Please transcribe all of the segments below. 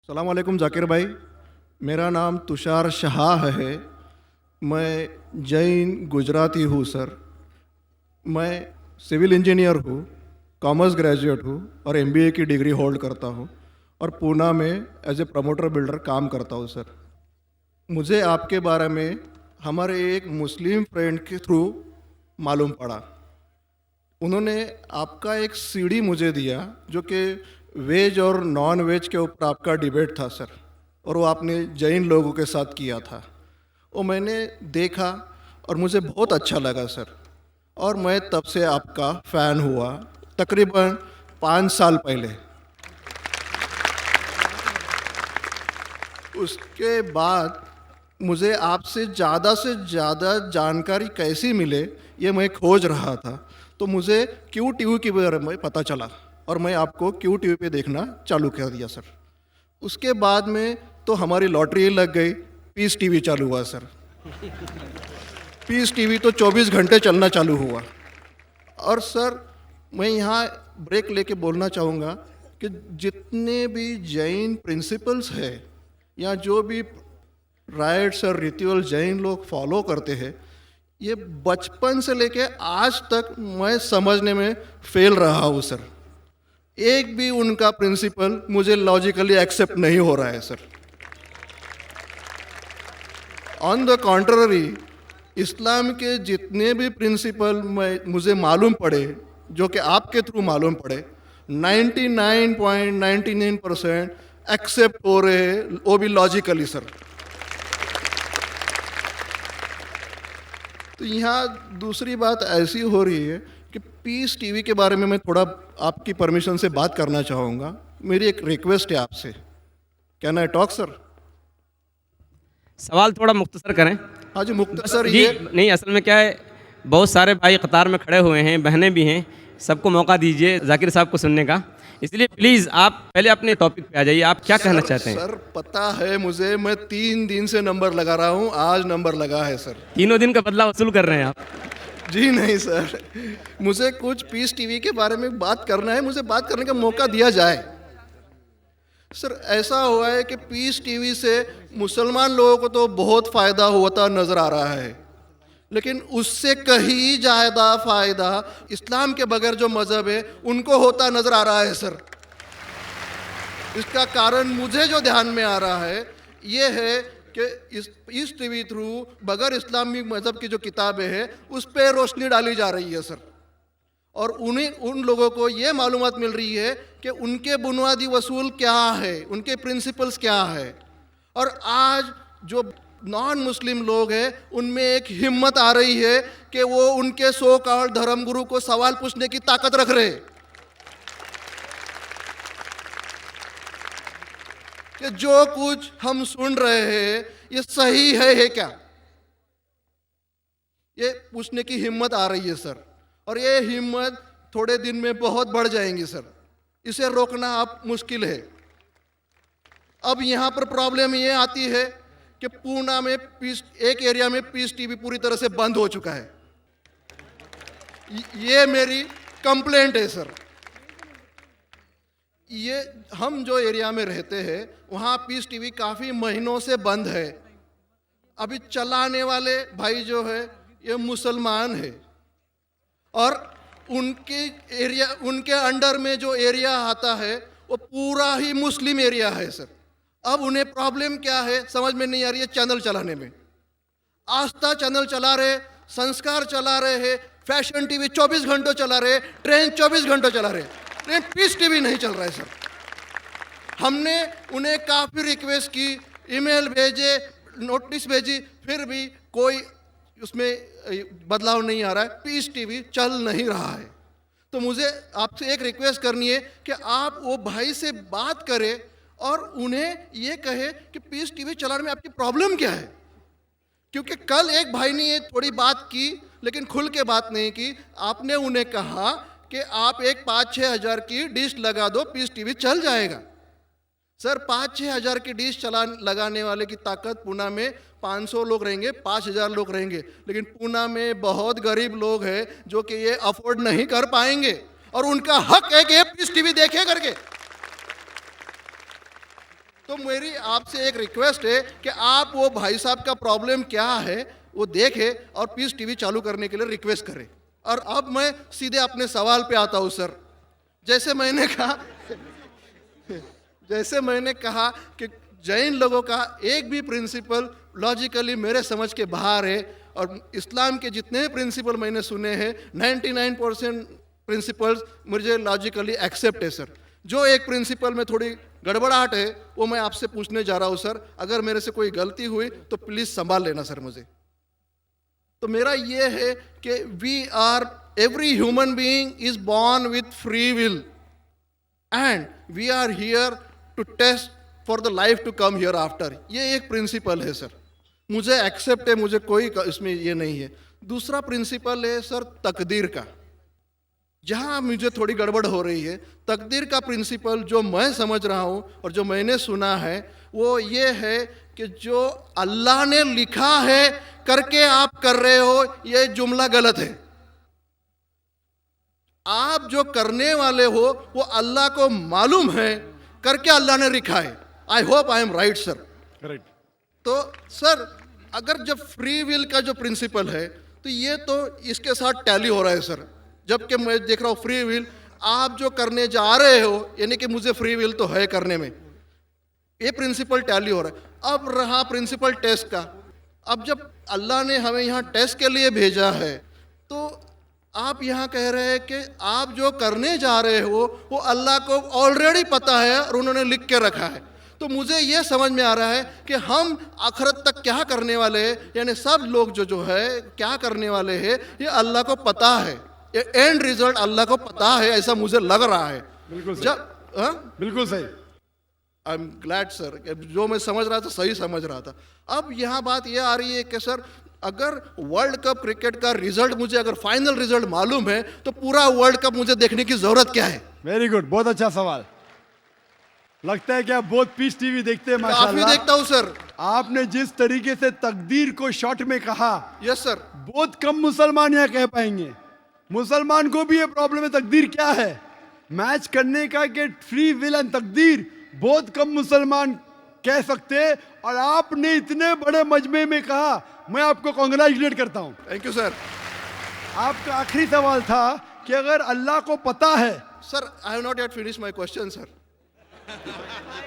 सलाम वालेकुम जाकिर भाई। मेरा नाम तुषार शाह है। मैं जैन गुजराती हूँ सर। मैं सिविल इंजीनियर हूँ, कॉमर्स ग्रेजुएट हूँ और एमबीए की डिग्री होल्ड करता हूँ और पूना में एज ए प्रमोटर बिल्डर काम करता हूँ सर। मुझे आपके बारे में हमारे एक मुस्लिम फ्रेंड के थ्रू मालूम पड़ा। उन्होंने आपका एक सीडी मुझे दिया जो कि वेज और नॉन वेज के ऊपर आपका डिबेट था सर, और वो आपने जैन लोगों के साथ किया था। वो मैंने देखा और मुझे बहुत अच्छा लगा सर, और मैं तब से आपका फ़ैन हुआ तकरीबन 5 साल पहले। उसके बाद मुझे आपसे से ज़्यादा जानकारी कैसी मिले ये मैं खोज रहा था, तो मुझे क्यू टीवी के बारे में पता चला और मैं आपको क्यू टीवी पे देखना चालू कर दिया सर। उसके बाद में तो हमारी लॉटरी लग गई, पीस टीवी चालू हुआ सर। पीस टीवी तो 24 घंटे चलना चालू हुआ। और सर मैं यहाँ ब्रेक लेके बोलना चाहूँगा कि जितने भी जैन प्रिंसिपल्स है या जो भी राइट्स और रिचुअल जैन लोग फॉलो करते हैं, ये बचपन से लेके आज तक मैं समझने में फेल रहा हूँ सर। एक भी उनका प्रिंसिपल मुझे लॉजिकली एक्सेप्ट नहीं हो रहा है सर। ऑन द कॉन्ट्ररी, इस्लाम के जितने भी प्रिंसिपल मुझे मालूम पड़े, जो कि आपके थ्रू मालूम पड़े, 99.99% एक्सेप्ट हो रहे हैं, वो भी लॉजिकली सर। तो यहाँ दूसरी बात ऐसी हो रही है कि पीस टीवी के बारे में मैं थोड़ा आपकी परमिशन से बात करना चाहूँगा। मेरी एक रिक्वेस्ट है आपसे, कैन आई टॉक सर? सवाल थोड़ा मुख्तसर करें। हाँ जी, मुख्तसर जी ये। नहीं, असल में क्या है, बहुत सारे भाई कतार में खड़े हुए हैं, बहनें भी हैं, सबको मौका दीजिए जाकिर साहब को सुनने का। इसलिए प्लीज़ आप पहले अपने टॉपिक पे आ जाइए, आप क्या कहना चाहते हैं? सर पता है मुझे, मैं 3 दिन से नंबर लगा रहा हूँ, आज नंबर लगा है सर। 3 दिन का बदला वसूल कर रहे हैं आप? जी नहीं सर, मुझे कुछ पीस टीवी के बारे में बात करना है, मुझे बात करने का मौका दिया जाए। सर ऐसा हुआ है कि पीस टीवी से मुसलमान लोगों को तो बहुत फ़ायदा होता नज़र आ रहा है, लेकिन उससे कहीं ज़्यादा फ़ायदा इस्लाम के बगैर जो मज़हब है उनको होता नज़र आ रहा है सर। इसका कारण मुझे जो ध्यान में आ रहा है ये है कि इस टीवी थ्रू बगैर इस्लामी मज़हब की जो किताबें हैं उस पर रोशनी डाली जा रही है सर, और उन लोगों को ये मालूमात मिल रही है कि उनके बुनियादी वसूल क्या है, उनके प्रिंसिपल्स क्या है। और आज जो नॉन मुस्लिम लोग हैं उनमें एक हिम्मत आ रही है कि वो उनके सो कॉल्ड धर्मगुरु को सवाल पूछने की ताकत रख रहे हैं कि जो कुछ हम सुन रहे हैं ये सही है क्या, ये पूछने की हिम्मत आ रही है सर। और ये हिम्मत थोड़े दिन में बहुत बढ़ जाएंगी सर, इसे रोकना आप मुश्किल है। अब यहाँ पर प्रॉब्लम ये आती है कि पूना में एक एरिया में पीस टीवी पूरी तरह से बंद हो चुका है। ये मेरी कंप्लेंट है सर। ये हम जो एरिया में रहते हैं वहाँ पीस टीवी काफ़ी महीनों से बंद है। अभी चलाने वाले भाई जो है ये मुसलमान है, और उनके अंडर में जो एरिया आता है वो पूरा ही मुस्लिम एरिया है सर। अब उन्हें प्रॉब्लम क्या है समझ में नहीं आ रही है चैनल चलाने में। आस्था चैनल चला रहे, संस्कार चला रहे हैं, फैशन टीवी 24 घंटों चला रहे, ट्रेन 24 घंटों चला रहे, लेकिन पीस टीवी नहीं चल रहा है सर। हमने उन्हें काफ़ी रिक्वेस्ट की, ईमेल भेजे, नोटिस भेजी, फिर भी कोई उसमें बदलाव नहीं आ रहा है, पीस टीवी चल नहीं रहा है। तो मुझे आपसे एक रिक्वेस्ट करनी है कि आप वो भाई से बात करें और उन्हें ये कहे कि पीस टीवी चलाने में आपकी प्रॉब्लम क्या है। क्योंकि कल एक भाई ने ये थोड़ी बात की लेकिन खुल के बात नहीं की। आपने उन्हें कहा कि आप एक 5-6 हज़ार की डिश लगा दो, पीस टीवी चल जाएगा। सर 5-6 हज़ार की डिश लगाने वाले की ताकत पूना में 500 लोग रहेंगे, 5,000 लोग रहेंगे, लेकिन पूना में बहुत गरीब लोग हैं जो कि ये अफोर्ड नहीं कर पाएंगे, और उनका हक है कि ये पीस टीवी देखे करके। तो मेरी आपसे एक रिक्वेस्ट है कि आप वो भाई साहब का प्रॉब्लम क्या है वो देखें और पीस टीवी चालू करने के लिए रिक्वेस्ट करें। और अब मैं सीधे अपने सवाल पे आता हूँ सर। जैसे मैंने कहा कि जैन लोगों का एक भी प्रिंसिपल लॉजिकली मेरे समझ के बाहर है, और इस्लाम के जितने प्रिंसिपल मैंने सुने हैं 99% प्रिंसिपल्स मुझे लॉजिकली एक्सेप्ट है सर। जो एक प्रिंसिपल में थोड़ी गड़बड़ाहट है वो मैं आपसे पूछने जा रहा हूँ सर। अगर मेरे से कोई गलती हुई तो प्लीज़ संभाल लेना सर मुझे। तो मेरा ये है कि every human being is born with free will and we are here to test for the life to come here after. ये एक प्रिंसिपल है सर, मुझे एक्सेप्ट है, मुझे कोई इसमें ये नहीं है। दूसरा प्रिंसिपल है सर तकदीर का, जहाँ मुझे थोड़ी गड़बड़ हो रही है। तकदीर का प्रिंसिपल जो मैं समझ रहा हूँ और जो मैंने सुना है वो ये है कि जो अल्लाह ने लिखा है करके आप कर रहे हो, ये जुमला गलत है। आप जो करने वाले हो वो अल्लाह को मालूम है करके अल्लाह ने लिखा है। I hope I am right sir. Correct. तो सर अगर जब फ्री विल का जो प्रिंसिपल है तो ये तो इसके साथ टैली हो रहा है सर। जबकि मैं देख रहा हूँ फ्री विल आप जो करने जा रहे हो, यानी कि मुझे फ्री विल तो है करने में, ये प्रिंसिपल टैली हो रहा है। अब रहा प्रिंसिपल टेस्ट का। अब जब अल्लाह ने हमें यहाँ टेस्ट के लिए भेजा है तो आप यहाँ कह रहे हैं कि आप जो करने जा रहे हो वो अल्लाह को ऑलरेडी पता है और उन्होंने लिख के रखा है। तो मुझे ये समझ में आ रहा है कि हम आखिरत तक क्या करने वाले हैं, यानी सब लोग जो है क्या करने वाले हैं ये अल्लाह को पता है। ये एंड रिजल्ट अल्लाह को पता है, ऐसा मुझे लग रहा है। बिल्कुल सही। बिल्कुल सही। आई एम ग्लैड सर, जो मैं समझ रहा था सही समझ रहा था। अब यहाँ बात यह आ रही है कि सर अगर वर्ल्ड कप क्रिकेट का रिजल्ट मुझे अगर फाइनल रिजल्ट मालूम है तो पूरा वर्ल्ड कप मुझे देखने की जरूरत क्या है? वेरी गुड, बहुत अच्छा सवाल। लगता है कि आप बहुत पीस टीवी देखते हैं माशाल्लाह। काफी देखता हूँ सर। आपने जिस तरीके से तकदीर को शॉर्ट में कहा, यस सर, बहुत कम मुसलमान यहाँ कह पाएंगे। मुसलमान को भी ये प्रॉब्लम है तकदीर क्या है, मैच करने का कि फ्री विल एंड तकदीर बहुत कम मुसलमान कह सकते हैं। और आपने इतने बड़े मजमे में कहा, मैं आपको कांग्रेचुलेट करता हूं। Thank you sir. आपका आखिरी सवाल था कि अगर अल्लाह को पता है। Sir I have not yet finish my question sir,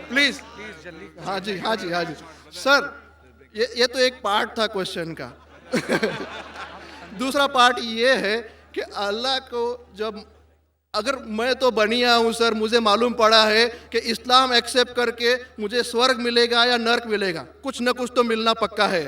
please जल्दी। हाँ जी हाँ जी हाँ जी सर, ये तो एक पार्ट था क्वेश्चन का। दूसरा पार्ट ये है कि अल्लाह को जब अगर मैं तो बनिया हूँ सर, मुझे मालूम पड़ा है कि इस्लाम एक्सेप्ट करके मुझे स्वर्ग मिलेगा या नर्क मिलेगा, कुछ न कुछ तो मिलना पक्का है।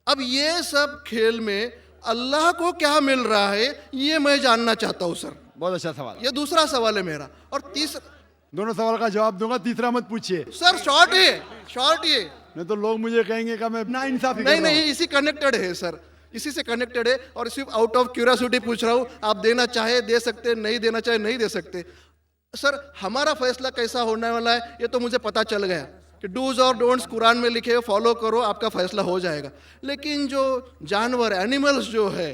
अब ये सब खेल में अल्लाह को क्या मिल रहा है ये मैं जानना चाहता हूँ सर। बहुत अच्छा सवाल। ये दूसरा सवाल है मेरा। और तीसरा, दोनों सवाल का जवाब दूंगा, तीसरा मत पूछिए सर। शॉर्ट है, शॉर्ट ये, नहीं तो लोग मुझे कहेंगे कि मैं ना इंसाफी कर नहीं रहा हूं। नहीं, इसी कनेक्टेड है सर, इसी से कनेक्टेड है। और सिर्फ आउट ऑफ क्यूरियोसिटी पूछ रहा हूँ, आप देना चाहे दे सकते, नहीं देना चाहे नहीं दे सकते। सर हमारा फैसला कैसा होने वाला है ये तो मुझे पता चल गया कि डूज और डोंट्स कुरान में लिखे, फॉलो करो, आपका फैसला हो जाएगा। लेकिन जो जानवर एनिमल्स जो है,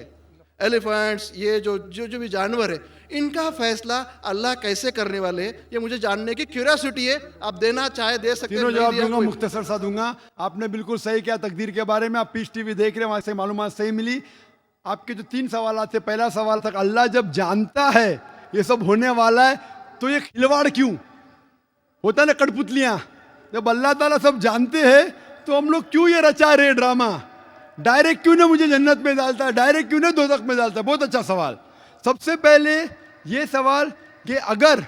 एलिफेंट्स, ये जो भी जानवर है, इनका फैसला अल्लाह कैसे करने वाले हैं ये मुझे जानने की क्यूरियोसिटी है। आप देना चाहे दे सकते हैं। तीनों जवाब दूंगा, मुख्तसर सा दूंगा। आपने बिल्कुल सही किया तकदीर के बारे में। आप पीस टीवी देख रहे हैं, वहां से मालूमात सही मिली। आपके जो 3 सवाल थे, पहला सवाल था अल्लाह जब जानता है ये सब होने वाला है तो ये खिलवाड़ क्यों होता है ना, कठपुतलियां। जब अल्लाह ताला सब जानते हैं तो हम लोग क्यों ये रचा रहे ड्रामा, डायरेक्ट क्यों ना मुझे जन्नत में डालता है, डायरेक्ट क्यों ना दोज़ख में डालता है। बहुत अच्छा सवाल। सबसे पहले ये सवाल कि अगर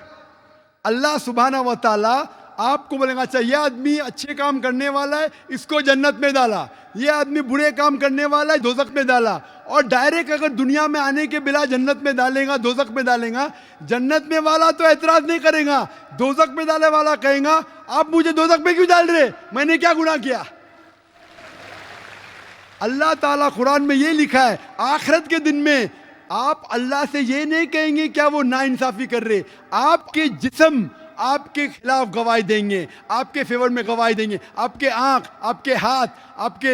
अल्लाह सुब्हाना व तआला आपको बोलेगा अच्छा ये आदमी अच्छे काम करने वाला है, इसको जन्नत में डाला, ये आदमी बुरे काम करने वाला है, दोज़ख में डाला, और डायरेक्ट अगर दुनिया में आने के बिना जन्नत में डालेगा, दोज़ख में डालेगा, जन्नत में वाला तो एतराज नहीं करेगा, दोज़ख में डाले वाला कहेगा आप मुझे दोज़ख में क्यों डाल रहे, मैंने क्या गुनाह किया। अल्लाह ताला कुरान में ये लिखा है आखिरत के दिन में आप अल्लाह से ये नहीं कहेंगे क्या वो नाइंसाफी कर रहे, आपके जिस्म आपके खिलाफ गवाही देंगे, आपके फेवर में गवाही देंगे। आपके आंख, आपके हाथ, आपके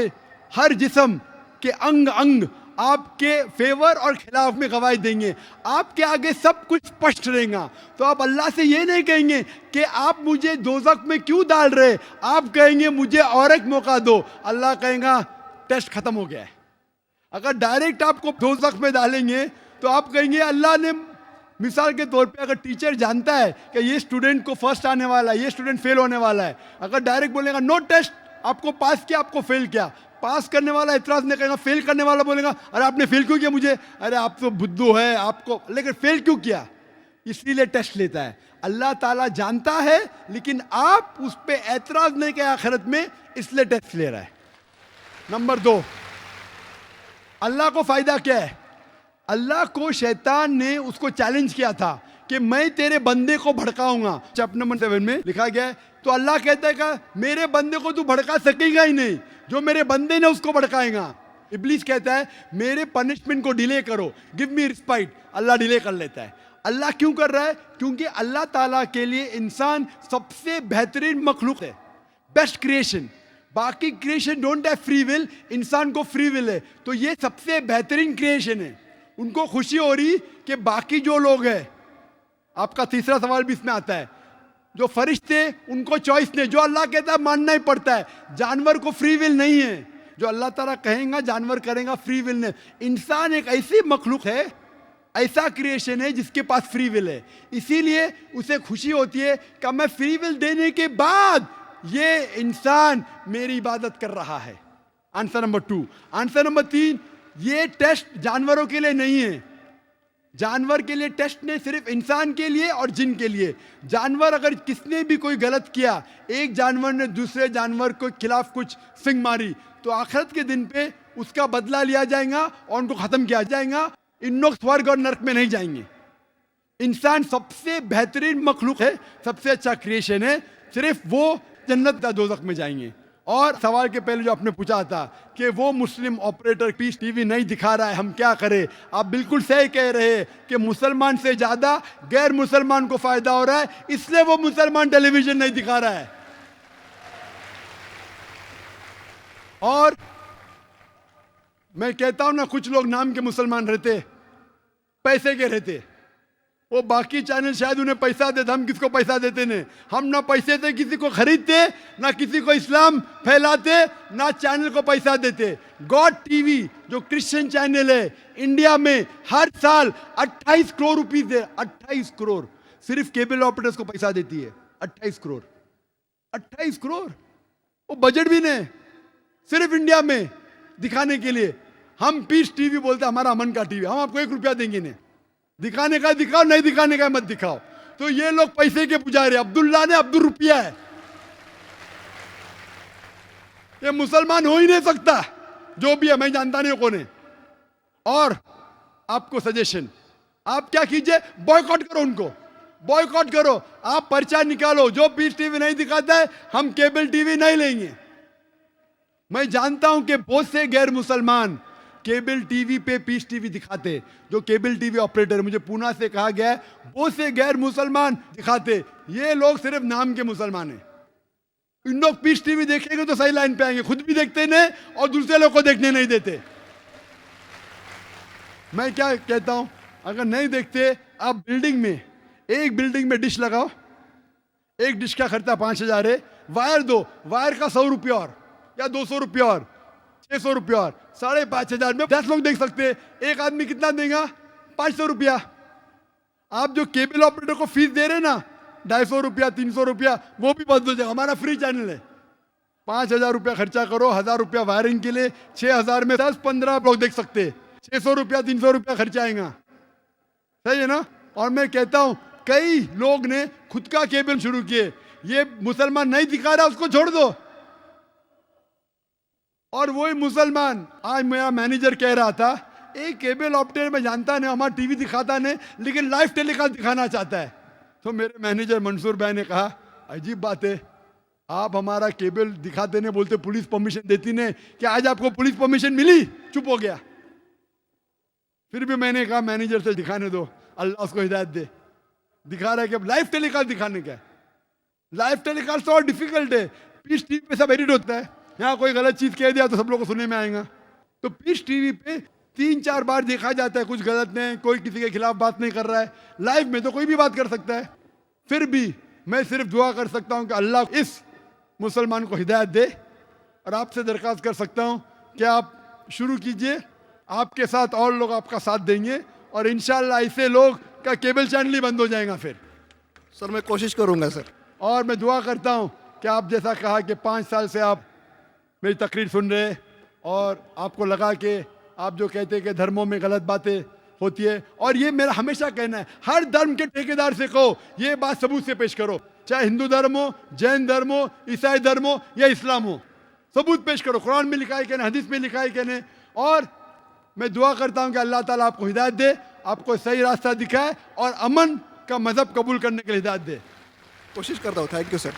हर जिस्म के अंग अंग आपके फेवर और खिलाफ में गवाही देंगे, आपके आगे सब कुछ स्पष्ट रहेगा। तो आप अल्लाह से ये नहीं कहेंगे कि आप मुझे दोज़ख में क्यों डाल रहे, आप कहेंगे मुझे और एक मौका दो। अल्लाह कहेगा टेस्ट खत्म हो गया है। अगर डायरेक्ट आपको दोज़ख में डालेंगे तो आप कहेंगे अल्लाह ने, मिसाल के तौर पे अगर टीचर जानता है कि ये स्टूडेंट को फर्स्ट आने वाला है, ये स्टूडेंट फेल होने वाला है, अगर डायरेक्ट बोलेगा नो टेस्ट, आपको पास किया आपको फेल किया, पास करने वाला इतराज नहीं करेगा, फेल करने वाला बोलेगा अरे आपने फेल क्यों किया मुझे, अरे आप तो बुद्धू है आपको, लेकिन फेल क्यों किया, इसीलिए टेस्ट लेता है। अल्लाह ताला जानता है लेकिन आप उस पर एतराज नहीं किया आखिरत में, इसलिए टेस्ट ले रहा है। नंबर 2, अल्लाह को फायदा क्या है? अल्लाह को शैतान ने उसको चैलेंज किया था कि मैं तेरे बंदे को भड़काऊंगा। चैप्टर नंबर 7 में लिखा गया है। तो अल्लाह कहता है कि मेरे बंदे को तू भड़का सकेगा ही नहीं, जो मेरे बंदे ने उसको भड़काएगा। इब्लीस कहता है मेरे पनिशमेंट को डिले करो, गिव मी रिस्पाइट। अल्लाह डिले कर लेता है। अल्लाह क्यों कर रहा है? क्योंकि अल्लाह ताला के लिए इंसान सबसे बेहतरीन मखलूक है, बेस्ट क्रिएशन। बाकी creation don't have free will, इंसान को फ्री विल है। तो ये सबसे बेहतरीन क्रिएशन है। उनको खुशी हो रही कि बाकी जो लोग हैं, आपका तीसरा सवाल भी इसमें आता है, जो फरिश्ते उनको चॉइस नहीं, जो अल्लाह कहता है मानना ही पड़ता है। जानवर को फ्री विल नहीं है, जो अल्लाह ताला कहेगा जानवर करेगा, फ्री विल नहीं। इंसान एक ऐसी मखलूक है, ऐसा क्रिएशन है जिसके पास फ्री विल है। इसीलिए उसे खुशी होती है कि मैं फ्री विल देने के बाद ये इंसान मेरी इबादत कर रहा है। Answer number 2। आंसर नंबर 3, ये टेस्ट जानवरों के लिए नहीं है। जानवर के लिए टेस्ट नहीं, सिर्फ इंसान के लिए और जिन के लिए। जानवर अगर किसने भी कोई गलत किया, एक जानवर ने दूसरे जानवर के खिलाफ कुछ सिंग मारी, तो आखिरत के दिन पे उसका बदला लिया जाएगा और उनको खत्म किया जाएगा। इन लोग स्वर्ग और नरक में नहीं जाएंगे। इंसान सबसे बेहतरीन मखलूक है, सबसे अच्छा क्रिएशन है, सिर्फ वो जन्नत या दोज़ख में जाएंगे। और सवाल के पहले जो आपने पूछा था कि वो मुस्लिम ऑपरेटर पीस टीवी नहीं दिखा रहा है, हम क्या करें? आप बिल्कुल सही कह रहे हैं कि मुसलमान से ज्यादा गैर मुसलमान को फायदा हो रहा है, इसलिए वो मुसलमान टेलीविजन नहीं दिखा रहा है। और मैं कहता हूं ना, कुछ लोग नाम के मुसलमान रहते, पैसे के रहते, वो बाकी चैनल शायद उन्हें पैसा देते, हम किसको पैसा देते नहीं। हम ना पैसे से किसी को खरीदते, ना किसी को इस्लाम फैलाते, ना चैनल को पैसा देते। गॉड टीवी जो क्रिश्चियन चैनल है, इंडिया में हर साल 28 करोड़ रुपीस है। 28 करोड़ सिर्फ केबल ऑपरेटर्स को पैसा देती है। 28 करोड़, 28 करोड़, वो बजट भी नहीं, सिर्फ इंडिया में दिखाने के लिए। हम पीस टीवी बोलते हमारा अमन का टीवी, हम आपको 1 रुपया देंगे नहीं। दिखाने का दिखाओ, नहीं दिखाने का मत दिखाओ। तो ये लोग पैसे के पुजारी, अब्दुल्ला ने अब्दुल रुपया है। ये मुसलमान हो ही नहीं सकता, जो भी है, मैं जानता नहीं कौन है। और आपको सजेशन, आप क्या कीजिए, बॉयकॉट करो उनको, बॉयकॉट करो। आप पर्चा निकालो, जो पीस टीवी नहीं दिखाता है हम केबल टीवी नहीं लेंगे। मैं जानता हूं कि बहुत से गैर मुसलमान केबल टीवी पे पीस टीवी दिखाते, जो केबल टीवी ऑपरेटर, मुझे पूना से कहा गया है, बहुत से गैर मुसलमान दिखाते। ये लोग सिर्फ नाम के मुसलमान हैं। इन लोग पीस टीवी देखेंगे तो सही लाइन पे आएंगे, खुद भी देखते नहीं और दूसरे लोग को देखने नहीं देते। मैं क्या कहता हूं, अगर नहीं देखते, आप बिल्डिंग में, एक बिल्डिंग में डिश लगाओ, एक डिश का खर्चा 5000 है, वायर दो, वायर का 100 रुपया और या 200 रुपया और 600 रुपया और 5,500 में 10 लोग देख सकते हैं। एक आदमी कितना देगा? 500 रुपया। आप जो केबल ऑपरेटर को फीस दे रहे हैं ना, 250 रुपया, 300 रुपया, वो भी बंद हो जाएगा। हमारा फ्री चैनल है। 5,000 रुपया खर्चा करो, 1,000 रुपया वायरिंग के लिए, 6,000 में 10-15 लोग देख सकते हैं। 600 रुपया, 300 रुपया खर्चा आएगा, सही है ना? और मैं कहता हूं कई लोग ने खुद का केबल शुरू किए। ये मुसलमान नहीं दिखा रहा, उसको छोड़ दो। और वही मुसलमान, आज मेरा मैनेजर कह रहा था, एक केबल ऑपरेटर में जानता नहीं, हमारा टीवी दिखाता नहीं, लेकिन लाइव टेलीकास्ट दिखाना चाहता है। तो मेरे मैनेजर मंसूर भाई ने कहा, अजीब बात है, आप हमारा केबल दिखाते नहीं, बोलते पुलिस परमिशन देती नहीं, कि आज आपको पुलिस परमिशन मिली? चुप हो गया। फिर भी मैंने कहा मैनेजर से दिखाने दो, अल्लाह उसको हिदायत दे। दिखा रहा है कि लाइव टेलीकास्ट दिखाने का। लाइव टेलीकास्ट तो और डिफिकल्ट है, पीस टीवी पे सब एडिट होता है। यहाँ कोई गलत चीज कह दिया तो सब लोगों को सुनने में आएगा। तो पीस टीवी पे 3-4 बार देखा जाता है कुछ गलत नहीं, कोई किसी के खिलाफ बात नहीं कर रहा है। लाइव में तो कोई भी बात कर सकता है। फिर भी मैं सिर्फ दुआ कर सकता हूं कि अल्लाह इस मुसलमान को हिदायत दे, और आपसे दरख्वास्त कर सकता हूं कि आप शुरू कीजिए, आपके साथ और लोग आपका साथ देंगे, और इंशाअल्लाह ऐसे लोग का केबल चैनल ही बंद हो जाएगा फिर। सर मैं कोशिश करूंगा सर। और मैं दुआ करता हूं कि आप जैसा कहा कि 5 साल से आप मेरी तकरीर सुन रहे, और आपको लगा कि आप जो कहते हैं कि धर्मों में गलत बातें होती है, और ये मेरा हमेशा कहना है, हर धर्म के ठेकेदार से कहो ये बात सबूत से पेश करो, चाहे हिंदू धर्म हो, जैन धर्म हो, ईसाई धर्म हो या इस्लाम हो, सबूत पेश करो। कुरान में लिखा है कि नहीं, हदीस में लिखा है कि नहीं। और मैं दुआ करता हूं कि अल्लाह ताला आपको हिदायत दे, आपको सही रास्ता दिखाए, और अमन का मजहब कबूल करने के लिए हिदायत दे। कोशिश करता हूँ। Thank you sir.